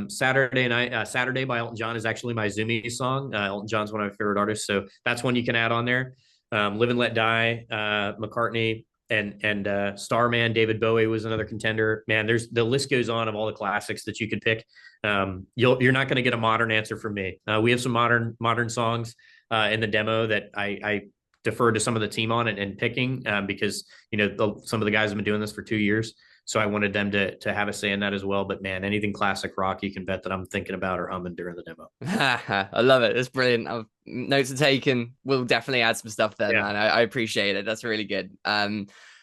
Saturday by Elton John is actually my Zoomies song. Elton John's one of my favorite artists. So that's one you can add on there. Live and Let Die, McCartney, and Starman, David Bowie was another contender. Man, the list goes on of all the classics that you could pick. You're not going to get a modern answer from me. We have some modern songs in the demo that I defer to some of the team on and picking because some of the guys have been doing this for 2 years, so I wanted them to have a say in that as well. But man, anything classic rock, you can bet that I'm thinking about or humming during the demo. I love it. That's brilliant. Notes are taken. We'll definitely add some stuff there, man. I appreciate it. That's really good.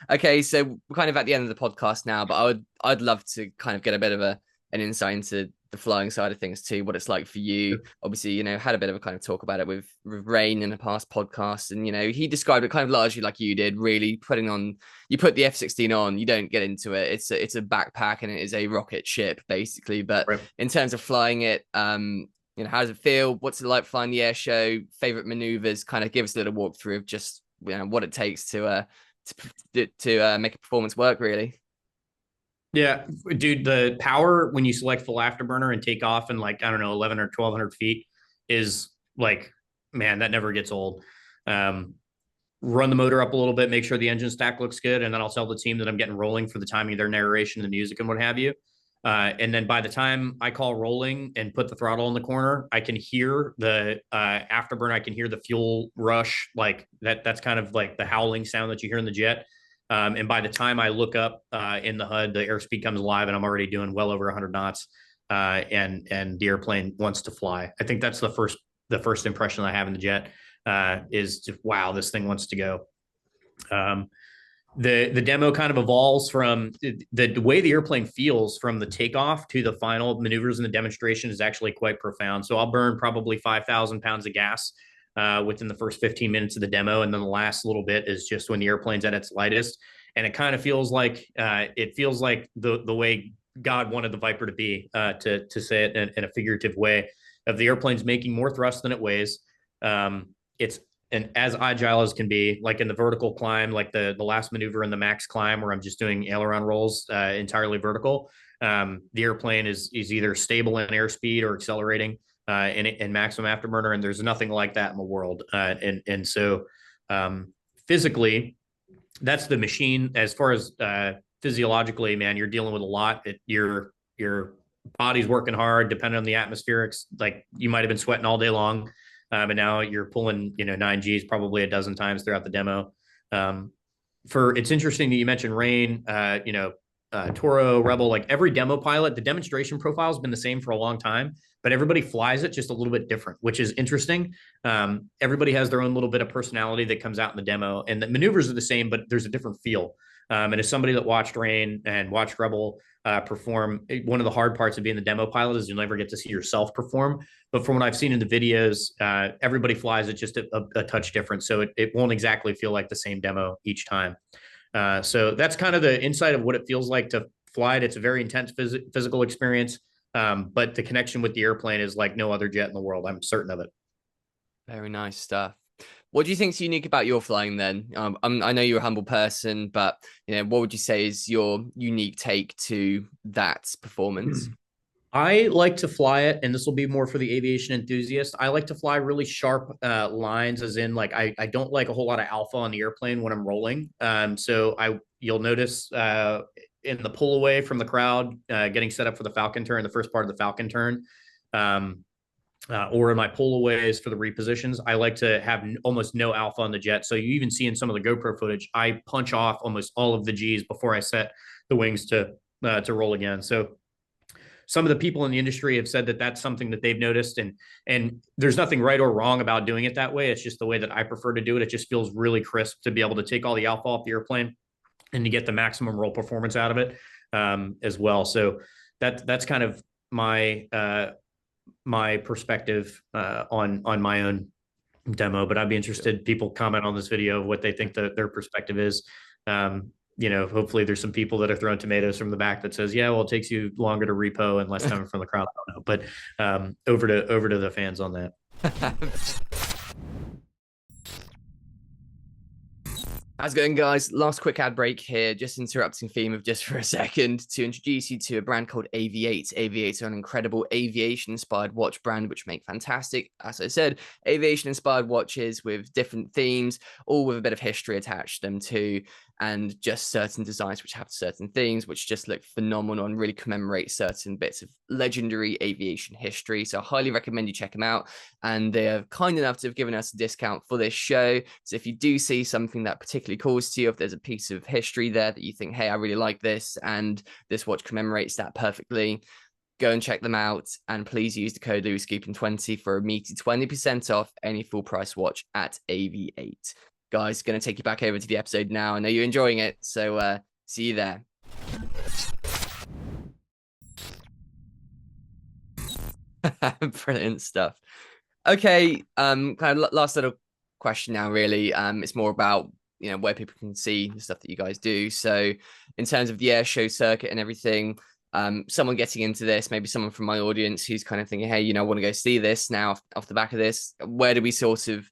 Okay, so we're kind of at the end of the podcast now, but I'd love to kind of get a bit of an insight into the flying side of things too, what it's like for you. Obviously, had a bit of a kind of talk about it with Rain in a past podcast, and he described it kind of largely like you did, really you put the F16 on, you don't get into it. It's a backpack and it is a rocket ship basically. But in terms of flying it, how does it feel? What's it like flying the Airshow? Favorite maneuvers? Kind of give us a little walkthrough of just what it takes to make a performance work, really. Yeah, dude, the power when you select full afterburner and take off in 11 or 1,200 feet is like, man, that never gets old. Run the motor up a little bit, make sure the engine stack looks good, and then I'll tell the team that I'm getting rolling for the timing of their narration, the music, and what have you. And then by the time I call rolling and put the throttle in the corner, I can hear the afterburner. I can hear the fuel rush, like that. That's kind of like the howling sound that you hear in the jet. And by the time I look up in the HUD, the airspeed comes alive, and I'm already doing well over 100 knots. And the airplane wants to fly. I think that's the first impression I have in the jet is just, wow, this thing wants to go. The demo kind of evolves from the way the airplane feels from the takeoff to the final maneuvers, and the demonstration is actually quite profound. So I'll burn probably 5,000 pounds of gas within the first 15 minutes of the demo. And then the last little bit is just when the airplane's at its lightest. And it kind of feels like the way God wanted the Viper to be, to say it in a figurative way, of the airplane's making more thrust than it weighs. It's as agile as can be, like in the vertical climb, like the last maneuver in the max climb where I'm just doing aileron rolls entirely vertical. The airplane is either stable in airspeed or accelerating in maximum afterburner, and there's nothing like that in the world. And so physically, that's the machine. As far as physiologically, man, you're dealing with a lot. You're body's working hard, depending on the atmospherics. Like you might have been sweating all day long, but now you're pulling, 9Gs probably a dozen times throughout the demo. It's interesting that you mentioned rain, Toro, Rebel, like every demo pilot, the demonstration profile has been the same for a long time, but everybody flies it just a little bit different, which is interesting. Everybody has their own little bit of personality that comes out in the demo, and the maneuvers are the same, but there's a different feel. And as somebody that watched Rain and watched Rebel perform, one of the hard parts of being the demo pilot is you'll never get to see yourself perform. But from what I've seen in the videos, everybody flies it just a touch different. So it won't exactly feel like the same demo each time. So that's kind of the insight of what it feels like to fly it. It's a very intense physical experience, but the connection with the airplane is like no other jet in the world. I'm certain of it. Very nice stuff. What do you think is unique about your flying then? I know you're a humble person, but what would you say is your unique take to that performance? I like to fly it, and this will be more for the aviation enthusiast. I like to fly really sharp lines, as in like I don't like a whole lot of alpha on the airplane when I'm rolling. You'll notice in the pull away from the crowd, getting set up for the Falcon turn, the first part of the Falcon turn, or in my pull aways for the repositions, I like to have almost no alpha on the jet. So you even see in some of the GoPro footage, I punch off almost all of the G's before I set the wings to roll again. So some of the people in the industry have said that that's something that they've noticed, and there's nothing right or wrong about doing it that way. It's just the way that I prefer to do it. It just feels really crisp to be able to take all the alpha off the airplane and to get the maximum roll performance out of it as well. So that's kind of my perspective on my own demo. But I'd be interested, people comment on this video of what they think their perspective is. Hopefully there's some people that are throwing tomatoes from the back that says, yeah, well, it takes you longer to repo and less time from the crowd. I don't know, but over to the fans on that. How's it going, guys? Last quick ad break here, just interrupting Fema just for a second to introduce you to a brand called Aviate. Aviate are an incredible aviation-inspired watch brand, which make fantastic, as I said, aviation-inspired watches with different themes, all with a bit of history attached to them too, and just certain designs which have certain themes which just look phenomenal and really commemorate certain bits of legendary aviation history. So I highly recommend you check them out. And they are kind enough to have given us a discount for this show. So if you do see something that particularly calls to you, if there's a piece of history there that you think, hey, I really like this, and this watch commemorates that perfectly, go and check them out. And please use the code Skupien20 for a meaty 20% off any full price watch at Aviate. Guys, going to take you back over to the episode now. I know you're enjoying it, so see you there. Brilliant stuff. Okay, kind of last little question now, really. It's more about where people can see the stuff that you guys do. So in terms of the Airshow circuit and everything, someone getting into this, maybe someone from my audience who's kind of thinking, hey, I want to go see this now off the back of this, where do we sort of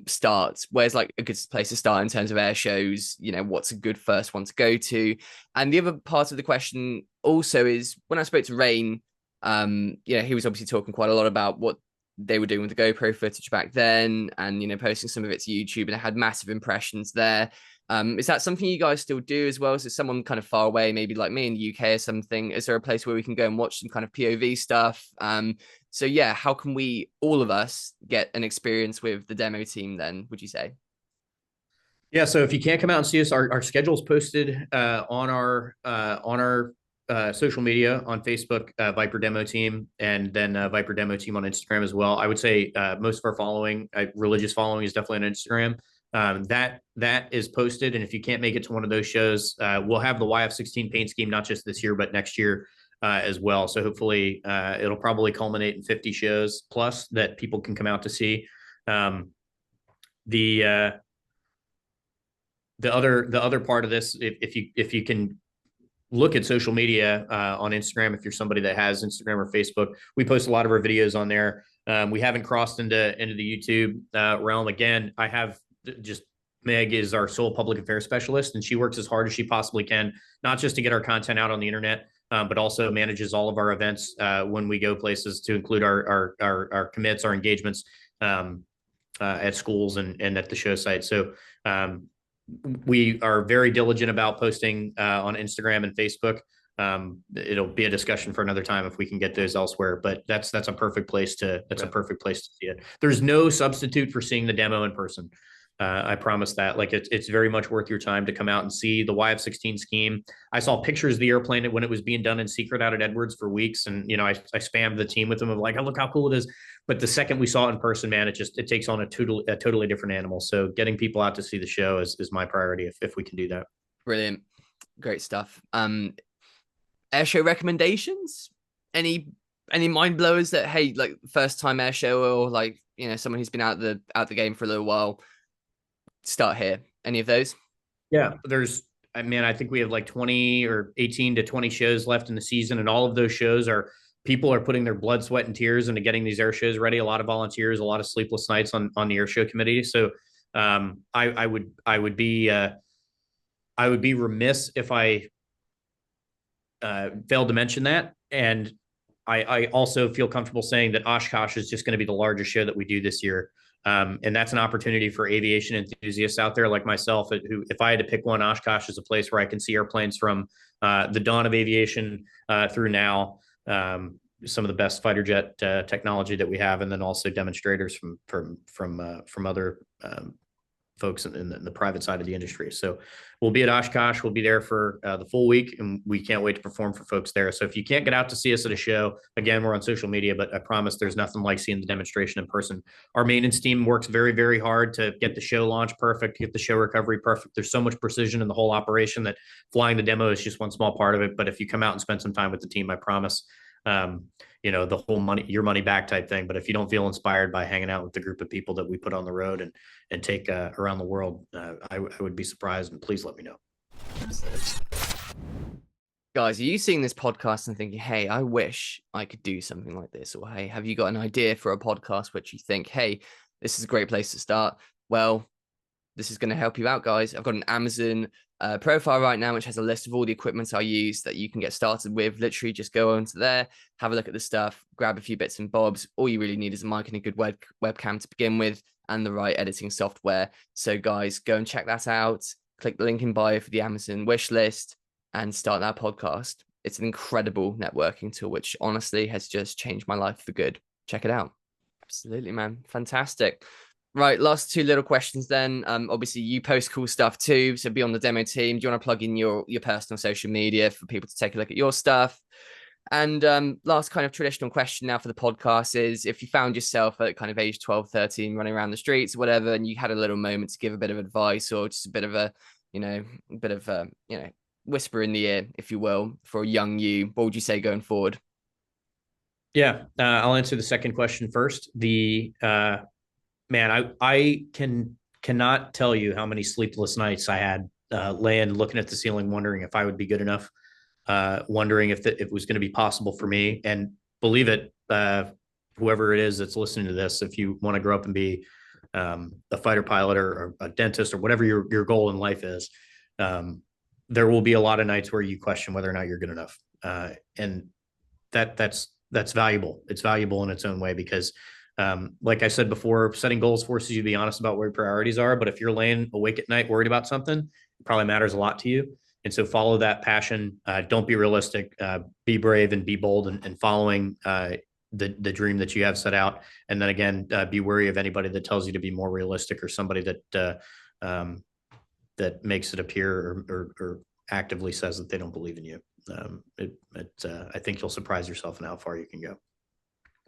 start? Where's like a good place to start in terms of air shows? What's a good first one to go to? And the other part of the question also is, when I spoke to Rain, he was obviously talking quite a lot about what they were doing with the GoPro footage back then, and posting some of it to YouTube, and it had massive impressions there. Is that something you guys still do as well? Is it someone kind of far away, maybe like me in the UK or something? Is there a place where we can go and watch some kind of POV stuff? So yeah, how can we, all of us, get an experience with the demo team then, would you say? Yeah, so if you can't come out and see us, our schedule's posted on our social media, on Facebook, Viper Demo Team, and then Viper Demo Team on Instagram as well. I would say most of our following, religious following, is definitely on Instagram. That is posted, and if you can't make it to one of those shows, we'll have the YF16 paint scheme, not just this year, but next year as well. So hopefully it'll probably culminate in 50 shows plus that people can come out to see. The other part of this, if you can look at social media on Instagram, if you're somebody that has Instagram or Facebook, we post a lot of our videos on there. We haven't crossed into the YouTube realm. Again, I have just, Meg is our sole public affairs specialist, and she works as hard as she possibly can, not just to get our content out on the internet, but also manages all of our events when we go places, to include our commits, our engagements at schools and at the show site. So we are very diligent about posting on Instagram and Facebook. it'll be a discussion for another time if we can get those elsewhere. But that's a perfect place to a perfect place to see it. There's no substitute for seeing the demo in person. I promise that. Like it's very much worth your time to come out and see the YF-16 scheme. I saw pictures of the airplane when it was being done in secret out at Edwards for weeks, and I spammed the team with them of like, oh, look how cool it is. But the second we saw it in person, man, it takes on a totally different animal. So getting people out to see the show is my priority if we can do that. Brilliant, great stuff. Airshow recommendations? Any mind blowers that, hey, like first time airshow, or like someone who's been out the game for a little while, start here? Any of those? Yeah, I think we have like 20 or 18 to 20 shows left in the season, and all of those shows people are putting their blood, sweat, and tears into getting these air shows ready. A lot of volunteers, a lot of sleepless nights on the air show committee. So I would be remiss if I failed to mention that. And I also feel comfortable saying that Oshkosh is just going to be the largest show that we do this year. And that's an opportunity for aviation enthusiasts out there like myself, who, if I had to pick one, Oshkosh is a place where I can see airplanes from the dawn of aviation through now, some of the best fighter jet technology that we have, and then also demonstrators from other folks in the private side of the industry. So we'll be at Oshkosh. We'll be there for the full week, and we can't wait to perform for folks there. So if you can't get out to see us at a show, again, we're on social media, but I promise there's nothing like seeing the demonstration in person. Our maintenance team works very, very hard to get the show launch perfect, get the show recovery perfect. There's so much precision in the whole operation that flying the demo is just one small part of it. But if you come out and spend some time with the team, I promise, the whole your money back type thing. But if you don't feel inspired by hanging out with the group of people that we put on the road and take around the world, I would be surprised, and please let me know. Guys, are you seeing this podcast and thinking, hey, I wish I could do something like this? Or, hey, have you got an idea for a podcast which you think, hey, this is a great place to start? Well, this is going to help you out, guys. I've got an Amazon profile right now, which has a list of all the equipment I use that you can get started with. Literally just go onto there, have a look at the stuff, grab a few bits and bobs. All you really need is a mic and a good webcam to begin with, and the right editing software. So guys, go and check that out. Click the link in bio for the Amazon wish list and start that podcast. It's an incredible networking tool, which honestly has just changed my life for good. Check it out. Absolutely, man. Fantastic. Right, last two little questions then. Obviously, you post cool stuff too, so be on the demo team. Do you want to plug in your personal social media for people to take a look at your stuff? And last kind of traditional question now for the podcast is, if you found yourself at kind of age 12, 13, running around the streets or whatever, and you had a little moment to give a bit of advice or just a bit of a, whisper in the ear, if you will, for a young you, what would you say going forward? Yeah, I'll answer the second question first. Man, I cannot tell you how many sleepless nights I had laying looking at the ceiling, wondering if I would be good enough, wondering if it was going to be possible for me. And believe it, whoever it is that's listening to this, if you want to grow up and be a fighter pilot or a dentist or whatever your goal in life is, there will be a lot of nights where you question whether or not you're good enough. And that's valuable. It's valuable in its own way because, like I said before, setting goals forces you to be honest about where your priorities are. But if you're laying awake at night worried about something, it probably matters a lot to you. And so follow that passion. Don't be realistic. Be brave and be bold and following the dream that you have set out. And then again, be wary of anybody that tells you to be more realistic, or somebody that makes it appear or actively says that they don't believe in you. I think you'll surprise yourself in how far you can go.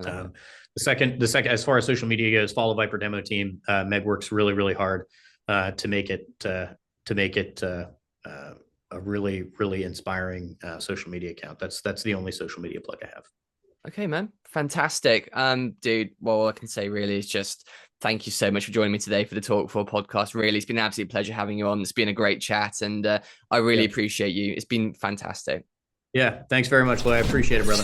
The second, as far as social media goes, follow Viper Demo Team. Meg works really, really hard to make it a really, really inspiring social media account. That's the only social media plug I have. Okay, man. Fantastic. Dude, well, all I can say really is just thank you so much for joining me today for the Talk4 podcast. Really, it's been an absolute pleasure having you on. It's been a great chat, and I really appreciate you. It's been fantastic. Yeah, thanks very much, Lou. I appreciate it, brother.